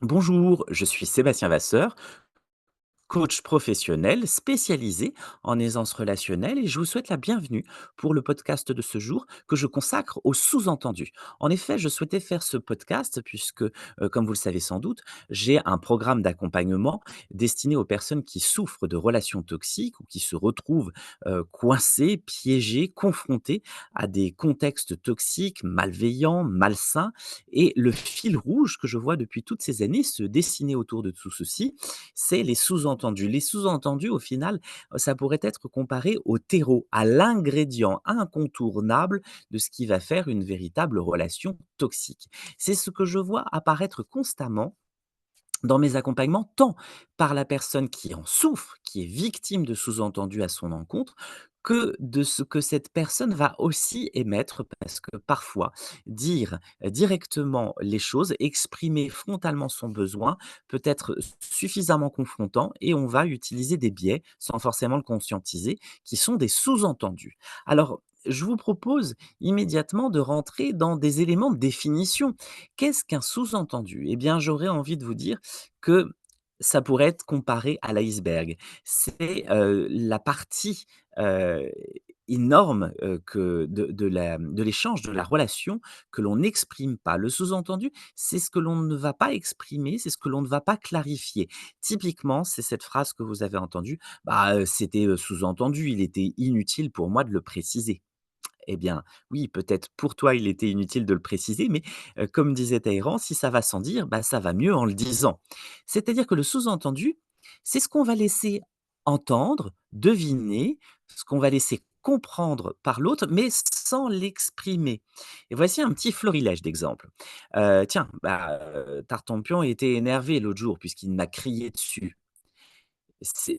Bonjour, je suis Sébastien Vasseur, coach professionnel spécialisé en aisance relationnelle et je vous souhaite la bienvenue pour le podcast de ce jour que je consacre au sous-entendu. En effet, je souhaitais faire ce podcast puisque, comme vous le savez sans doute, j'ai un programme d'accompagnement destiné aux personnes qui souffrent de relations toxiques ou qui se retrouvent coincées, piégées, confrontées à des contextes toxiques, malveillants, malsains. Et le fil rouge que je vois depuis toutes ces années se dessiner autour de tout ceci, c'est les sous-entendus. Les sous-entendus, au final, ça pourrait être comparé au terreau, à l'ingrédient incontournable de ce qui va faire une véritable relation toxique. C'est ce que je vois apparaître constamment dans mes accompagnements, tant par la personne qui en souffre, qui est victime de sous-entendus à son encontre, que de ce que cette personne va aussi émettre. Parce que parfois, dire directement les choses, exprimer frontalement son besoin, peut être suffisamment confrontant et on va utiliser des biais, sans forcément le conscientiser, qui sont des sous-entendus. Alors, je vous propose immédiatement de rentrer dans des éléments de définition. Qu'est-ce qu'un sous-entendu? Eh bien, j'aurais envie de vous dire que ça pourrait être comparé à l'iceberg. C'est, la partie, heu, énorme, que de l'échange, de la relation que l'on n'exprime pas. Le sous-entendu, c'est ce que l'on ne va pas exprimer, c'est ce que l'on ne va pas clarifier. Typiquement, c'est cette phrase que vous avez entendue: «Bah, c'était, sous-entendu, il était inutile pour moi de le préciser». Eh bien, oui, peut-être pour toi, il était inutile de le préciser, mais comme disait Talleyrand, si ça va sans dire, bah, ça va mieux en le disant. C'est-à-dire que le sous-entendu, c'est ce qu'on va laisser entendre, deviner, ce qu'on va laisser comprendre par l'autre, mais sans l'exprimer. Et voici un petit florilège d'exemples. Tiens, bah, Tartampion était énervé l'autre jour puisqu'il m'a crié dessus.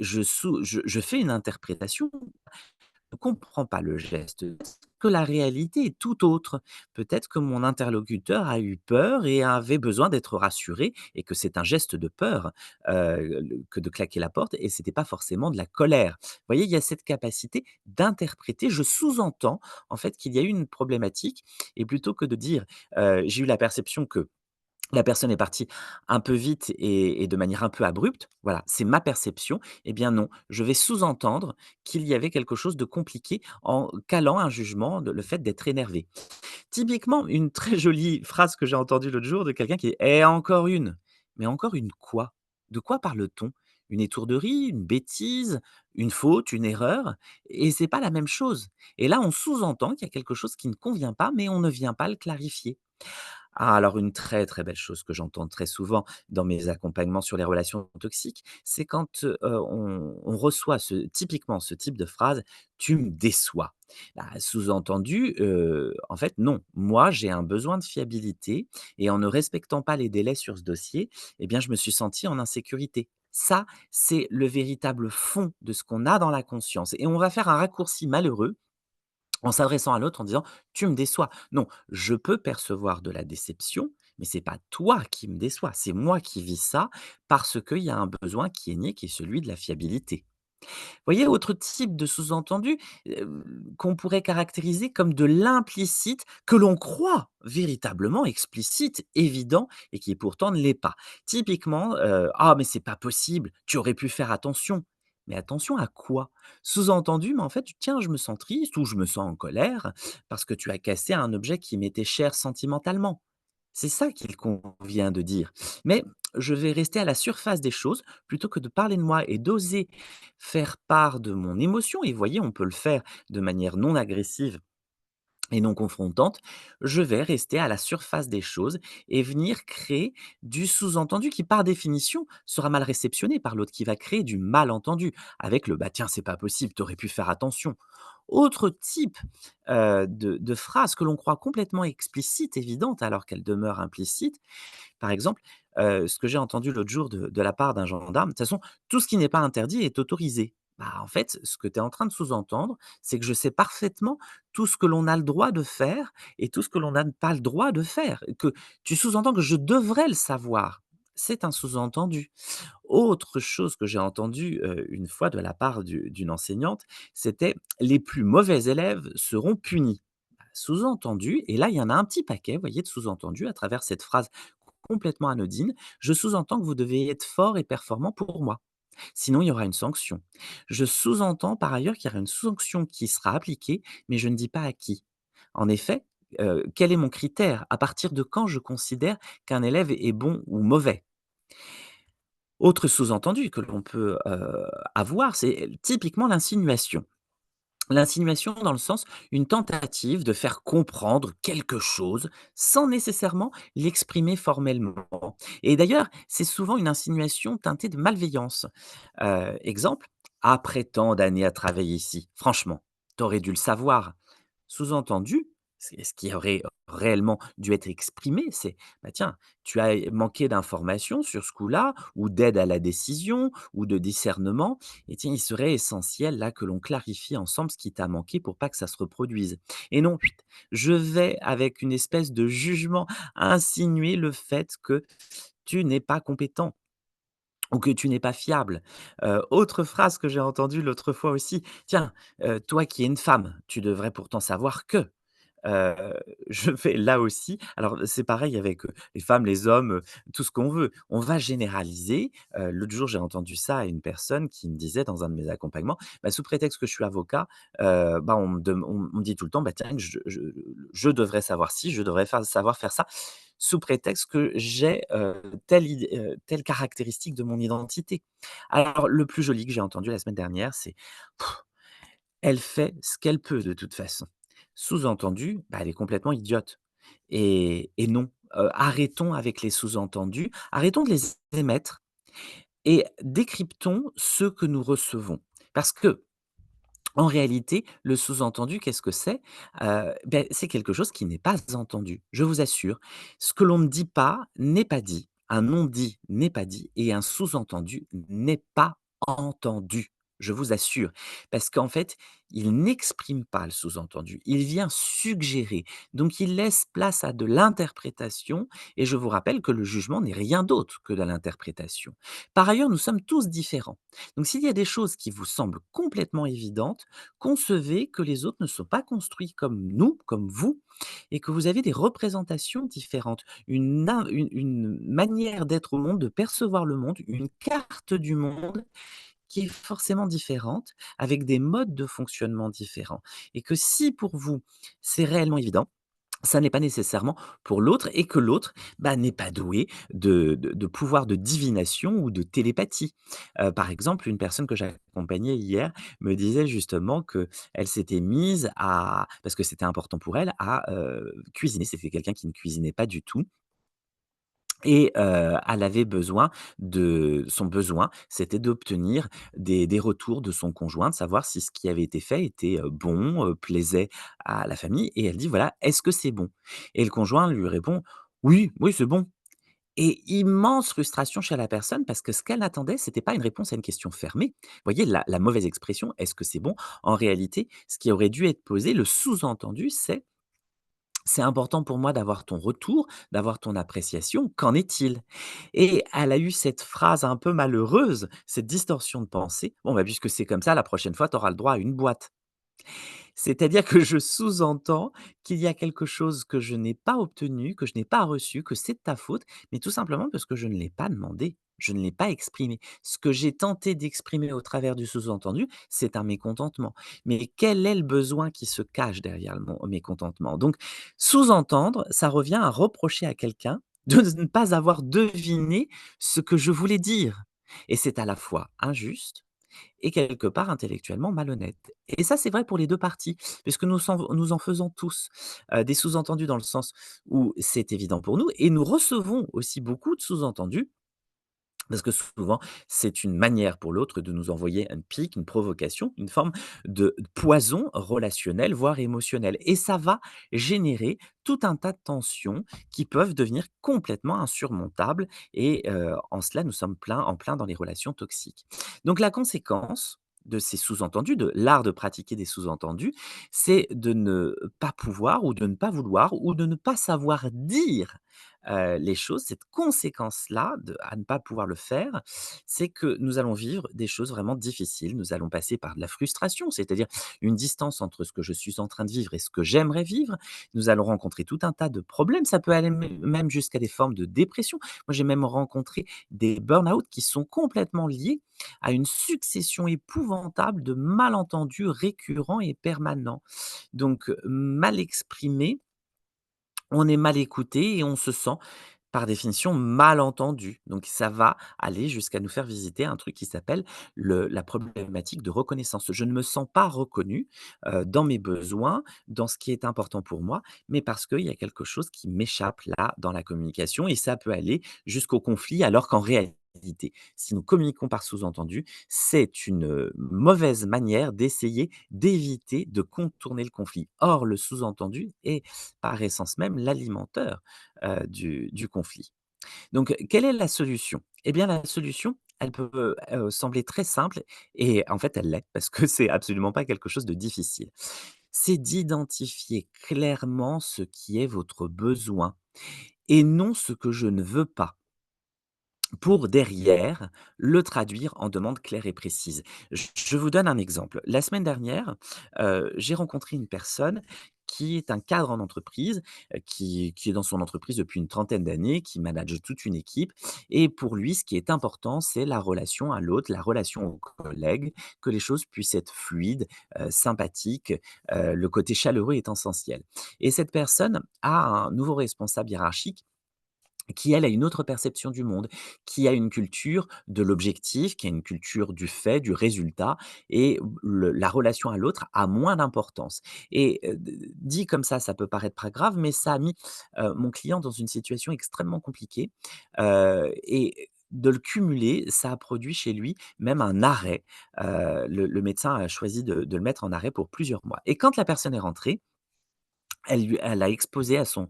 Je fais une interprétation, ne comprends pas le geste, que la réalité est tout autre. Peut-être que mon interlocuteur a eu peur et avait besoin d'être rassuré et que c'est un geste de peur, que de claquer la porte et c'était pas forcément de la colère. Vous voyez, il y a cette capacité d'interpréter. Je sous-entends, en fait, qu'il y a eu une problématique et plutôt que de dire, «J'ai eu la perception que» la personne est partie un peu vite et de manière un peu abrupte, voilà, c'est ma perception. Eh bien non, je vais sous-entendre qu'il y avait quelque chose de compliqué en calant un jugement de le fait d'être énervé. Typiquement, une très jolie phrase que j'ai entendue l'autre jour de quelqu'un qui dit: «Eh encore une!» Mais encore une quoi? De quoi parle-t-on? Une étourderie, une bêtise, une faute, une erreur? Et c'est pas la même chose. Et là, on sous-entend qu'il y a quelque chose qui ne convient pas, mais on ne vient pas le clarifier. Ah, alors une très, très belle chose que j'entends très souvent dans mes accompagnements sur les relations toxiques, c'est quand, on reçoit typiquement ce type de phrase: «Tu me déçois». Bah, sous-entendu, en fait non, moi j'ai un besoin de fiabilité et en ne respectant pas les délais sur ce dossier, eh bien je me suis senti en insécurité. Ça, c'est le véritable fond de ce qu'on a dans la conscience et on va faire un raccourci malheureux en s'adressant à l'autre en disant: «Tu me déçois». Non, je peux percevoir de la déception, mais c'est pas toi qui me déçois, c'est moi qui vis ça parce qu'il y a un besoin qui est né, qui est celui de la fiabilité. Vous voyez, autre type de sous-entendu, qu'on pourrait caractériser comme de l'implicite, que l'on croit véritablement explicite, évident et qui pourtant ne l'est pas. Typiquement, «Ah mais c'est pas possible, tu aurais pu faire attention». Mais attention à quoi? Sous-entendu, mais en fait, tiens, je me sens triste ou je me sens en colère parce que tu as cassé un objet qui m'était cher sentimentalement. C'est ça qu'il convient de dire. Mais je vais rester à la surface des choses plutôt que de parler de moi et d'oser faire part de mon émotion et voyez, on peut le faire de manière non agressive et non confrontante, je vais rester à la surface des choses et venir créer du sous-entendu qui, par définition, sera mal réceptionné par l'autre, qui va créer du malentendu avec le «bah tiens, c'est pas possible, tu aurais pu faire attention». Autre type de phrase que l'on croit complètement explicite, évidente, alors qu'elle demeure implicite, par exemple, ce que j'ai entendu l'autre jour de la part d'un gendarme: «De toute façon, tout ce qui n'est pas interdit est autorisé». Bah, en fait, ce que tu es en train de sous-entendre, c'est que je sais parfaitement tout ce que l'on a le droit de faire et tout ce que l'on n'a pas le droit de faire, que tu sous-entends que je devrais le savoir. C'est un sous-entendu. Autre chose que j'ai entendu, une fois de la part d'une enseignante, c'était: «Les plus mauvais élèves seront punis». Sous-entendu et là, il y en a un petit paquet, vous voyez, de sous-entendus à travers cette phrase complètement anodine, je sous-entends que vous devez être fort et performant pour moi. Sinon, il y aura une sanction. Je sous-entends par ailleurs qu'il y aura une sanction qui sera appliquée, mais je ne dis pas à qui. En effet, quel est mon critère? À partir de quand je considère qu'un élève est bon ou mauvais? Autre sous-entendu que l'on peut, avoir, c'est typiquement l'insinuation. L'insinuation dans le sens, une tentative de faire comprendre quelque chose sans nécessairement l'exprimer formellement. Et d'ailleurs, c'est souvent une insinuation teintée de malveillance. Exemple: «Après tant d'années à travailler ici, franchement, tu aurais dû le savoir». Sous-entendu, c'est ce qui aurait réellement dû être exprimé, c'est: «Bah, tiens, tu as manqué d'informations sur ce coup-là ou d'aide à la décision ou de discernement et tiens, il serait essentiel là que l'on clarifie ensemble ce qui t'a manqué pour pas que ça se reproduise». Et non, je vais avec une espèce de jugement insinuer le fait que tu n'es pas compétent ou que tu n'es pas fiable. Autre phrase que j'ai entendue l'autre fois aussi: «Tiens, toi qui es une femme, tu devrais pourtant savoir que». Heu, je vais là aussi alors c'est pareil avec, les femmes, les hommes, tout ce qu'on veut. On va généraliser. L'autre jour, j'ai entendu ça à une personne qui me disait dans un de mes accompagnements: «Bah, sous prétexte que je suis avocat, bah, on me dit tout le temps, bah, tiens, que je devrais savoir ci, je devrais savoir faire ça, sous prétexte que j'ai, telle caractéristique de mon identité». Alors le plus joli que j'ai entendu la semaine dernière, c'est: «Elle fait ce qu'elle peut de toute façon». Sous-entendu, bah, elle est complètement idiote et non, arrêtons avec les sous-entendus, arrêtons de les émettre et décryptons ceux que nous recevons. Parce que en réalité, le sous-entendu, qu'est-ce que c'est? C'est quelque chose qui n'est pas entendu, je vous assure. Ce que l'on ne dit pas n'est pas dit, un non-dit n'est pas dit et un sous-entendu n'est pas entendu, je vous assure. Parce qu'en fait, il n'exprime pas le sous-entendu, il vient suggérer. Donc il laisse place à de l'interprétation et je vous rappelle que le jugement n'est rien d'autre que de l'interprétation. Par ailleurs, nous sommes tous différents. Donc s'il y a des choses qui vous semblent complètement évidentes, concevez que les autres ne sont pas construits comme nous, comme vous, et que vous avez des représentations différentes, une manière d'être au monde, de percevoir le monde, une carte du monde qui est forcément différente, avec des modes de fonctionnement différents. Et que si pour vous, c'est réellement évident, ça n'est pas nécessairement pour l'autre et que l'autre, bah, n'est pas doué de pouvoir de divination ou de télépathie. Par exemple, une personne que j'accompagnais hier me disait justement qu'elle s'était mise à parce que c'était important pour elle, à, cuisiner. C'était quelqu'un qui ne cuisinait pas du tout et elle avait besoin de son besoin, c'était d'obtenir des retours de son conjoint, de savoir si ce qui avait été fait était, bon, plaisait à la famille et elle dit: «Voilà, est-ce que c'est bon?» Et le conjoint lui répond: «Oui, oui, c'est bon». Et immense frustration chez la personne parce que ce qu'elle attendait, c'était pas une réponse à une question fermée. Vous voyez la mauvaise expression: «Est-ce que c'est bon?» En réalité, ce qui aurait dû être posé, le sous-entendu, c'est important pour moi d'avoir ton retour, d'avoir ton appréciation. Qu'en est-il? Et elle a eu cette phrase un peu malheureuse, cette distorsion de pensée: «Bon, bah, puisque c'est comme ça, la prochaine fois, tu auras le droit à une boîte». C'est-à-dire que je sous-entends qu'il y a quelque chose que je n'ai pas obtenu, que je n'ai pas reçu, que c'est de ta faute, mais tout simplement parce que je ne l'ai pas demandé, je ne l'ai pas exprimé. Ce que j'ai tenté d'exprimer au travers du sous-entendu, c'est un mécontentement. Mais quel est le besoin qui se cache derrière le mécontentement? Donc, sous-entendre, ça revient à reprocher à quelqu'un de ne pas avoir deviné ce que je voulais dire. Et c'est à la fois injuste et quelque part intellectuellement malhonnête. Et ça, c'est vrai pour les 2 parties, puisque nous en faisons tous, des sous-entendus dans le sens où c'est évident pour nous et nous recevons aussi beaucoup de sous-entendus parce que souvent, c'est une manière pour l'autre de nous envoyer un pic, une provocation, une forme de poison relationnel, voire émotionnel. Et ça va générer tout un tas de tensions qui peuvent devenir complètement insurmontables. Et en cela, nous sommes en plein dans les relations toxiques. Donc la conséquence de ces sous-entendus, de l'art de pratiquer des sous-entendus, c'est de ne pas pouvoir ou de ne pas vouloir ou de ne pas savoir dire les choses, cette conséquence-là de à ne pas pouvoir le faire, c'est que nous allons vivre des choses vraiment difficiles. Nous allons passer par de la frustration, c'est-à-dire une distance entre ce que je suis en train de vivre et ce que j'aimerais vivre. Nous allons rencontrer tout un tas de problèmes. Ça peut aller même jusqu'à des formes de dépression. Moi, j'ai même rencontré des burn-out qui sont complètement liés à une succession épouvantable de malentendus récurrents et permanents. Donc, mal exprimé, on est mal écouté et on se sent par définition, mal entendu. Donc ça va aller jusqu'à nous faire visiter un truc qui s'appelle la problématique de reconnaissance. Je ne me sens pas reconnu, dans mes besoins, dans ce qui est important pour moi, mais parce qu'il y a quelque chose qui m'échappe là, dans la communication et ça peut aller jusqu'au conflit alors qu'en réalité, si nous communiquons par sous-entendu, c'est une, mauvaise manière d'essayer d'éviter de contourner le conflit. Or, le sous-entendu est par essence même l'alimenteur du conflit. Donc, quelle est la solution? Eh bien, la solution, elle peut, sembler très simple et en fait, elle l'est parce que c'est absolument pas quelque chose de difficile. C'est d'identifier clairement ce qui est votre besoin et non ce que je ne veux pas pour derrière le traduire en demande claire et précise. Je vous donne un exemple. La semaine dernière, j'ai rencontré une personne qui est un cadre en entreprise, qui est dans son entreprise depuis une trentaine d'années, qui manage toute une équipe et pour lui, ce qui est important, c'est la relation à l'autre, la relation aux collègues, que les choses puissent être fluides, sympathiques, le côté chaleureux est essentiel et cette personne a un nouveau responsable hiérarchique qui elle a une autre perception du monde, qui a une culture de l'objectif, qui a une culture du fait, du résultat et la relation à l'autre a moins d'importance et dit comme ça peut paraître pas grave, mais ça a mis, mon client dans une situation extrêmement compliquée, et de le cumuler, ça a produit chez lui même un arrêt. Le médecin a choisi de le mettre en arrêt pour plusieurs mois et quand la personne est rentrée, elle a exposé à son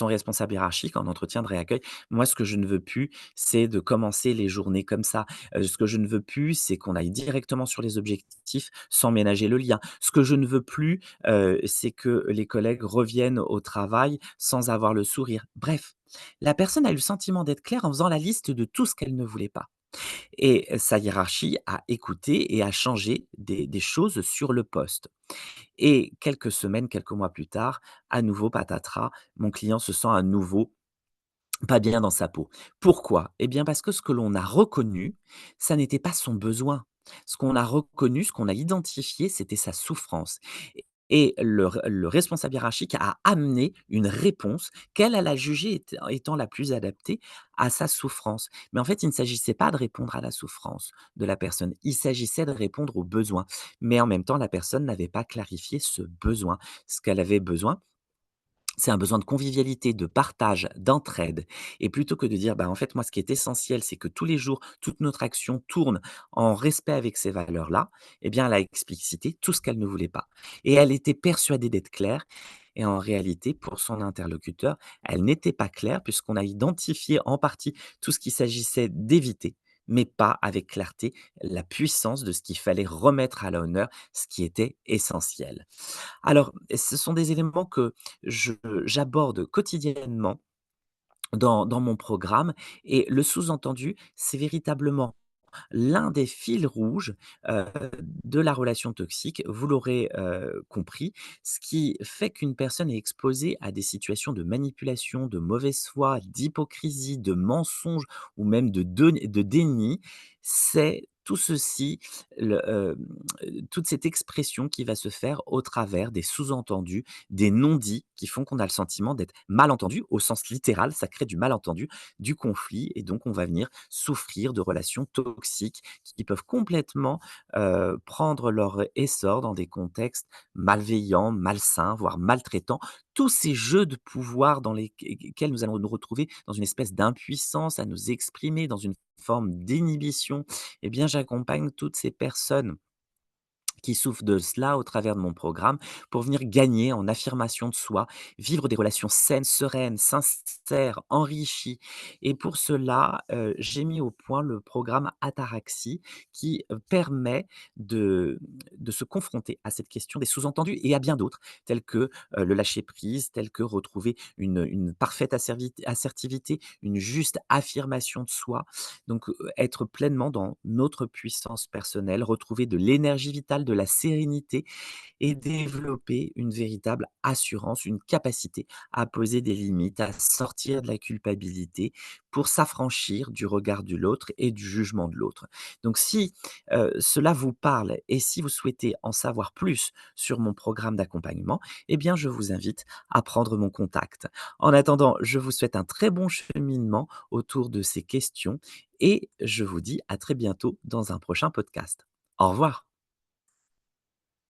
responsable hiérarchique en entretien de réaccueil: «Moi, ce que je ne veux plus, c'est de commencer les journées comme ça. Ce que je ne veux plus, c'est qu'on aille directement sur les objectifs sans ménager le lien. Ce que je ne veux plus, c'est que les collègues reviennent au travail sans avoir le sourire». Bref, la personne a eu le sentiment d'être claire en faisant la liste de tout ce qu'elle ne voulait pas et sa hiérarchie a écouté et a changé des choses sur le poste. Et quelques semaines, quelques mois plus tard, à nouveau patatras, mon client se sent à nouveau pas bien dans sa peau. Pourquoi? Eh bien parce que ce que l'on a reconnu, ça n'était pas son besoin. Ce qu'on a reconnu, ce qu'on a identifié, c'était sa souffrance et le responsable hiérarchique a amené une réponse qu'elle, elle a jugée étant la plus adaptée à sa souffrance. Mais en fait, il ne s'agissait pas de répondre à la souffrance de la personne, il s'agissait de répondre aux besoins. Mais en même temps, la personne n'avait pas clarifié ce besoin. Ce qu'elle avait besoin, c'est un besoin de convivialité, de partage, d'entraide et plutôt que de dire: «Bah, en fait, moi, ce qui est essentiel, c'est que tous les jours, toute notre action tourne en respect avec ces valeurs-là», eh bien, elle a explicité tout ce qu'elle ne voulait pas et elle était persuadée d'être claire et en réalité, pour son interlocuteur, elle n'était pas claire puisqu'on a identifié en partie tout ce qu'il s'agissait d'éviter, mais pas avec clarté la puissance de ce qu'il fallait remettre à l'honneur, ce qui était essentiel. Alors, ce sont des éléments que je j'aborde quotidiennement dans mon programme et le sous-entendu, c'est véritablement l'un des fils rouges, heu, de la relation toxique. Vous l'aurez, compris, ce qui fait qu'une personne est exposée à des situations de manipulation, de mauvaise foi, d'hypocrisie, de mensonge ou même de déni, c'est tout ceci, toute cette expression qui va se faire au travers des sous-entendus, des non-dits qui font qu'on a le sentiment d'être mal entendu au sens littéral, ça crée du malentendu, du conflit et donc on va venir souffrir de relations toxiques qui peuvent complètement, prendre leur essor dans des contextes malveillants, malsains, voire maltraitants. Tous ces jeux de pouvoir dans lesquels nous allons nous retrouver dans une espèce d'impuissance à nous exprimer, dans une forme d'inhibition, eh bien j'accompagne toutes ces personnes qui souffre de cela au travers de mon programme pour venir gagner en affirmation de soi, vivre des relations saines, sereines, sincères, enrichies. Et pour cela, j'ai mis au point le programme Ataraxie qui, permet de se confronter à cette question des sous-entendus et à bien d'autres, tels que, le lâcher prise, tels que retrouver une parfaite assertivité, une juste affirmation de soi. Donc, être pleinement dans notre puissance personnelle, retrouver de l'énergie vitale, de la sérénité et développer une véritable assurance, une capacité à poser des limites, à sortir de la culpabilité pour s'affranchir du regard de l'autre et du jugement de l'autre. Donc si, cela vous parle et si vous souhaitez en savoir plus sur mon programme d'accompagnement, eh bien je vous invite à prendre mon contact. En attendant, je vous souhaite un très bon cheminement autour de ces questions et je vous dis à très bientôt dans un prochain podcast. Au revoir.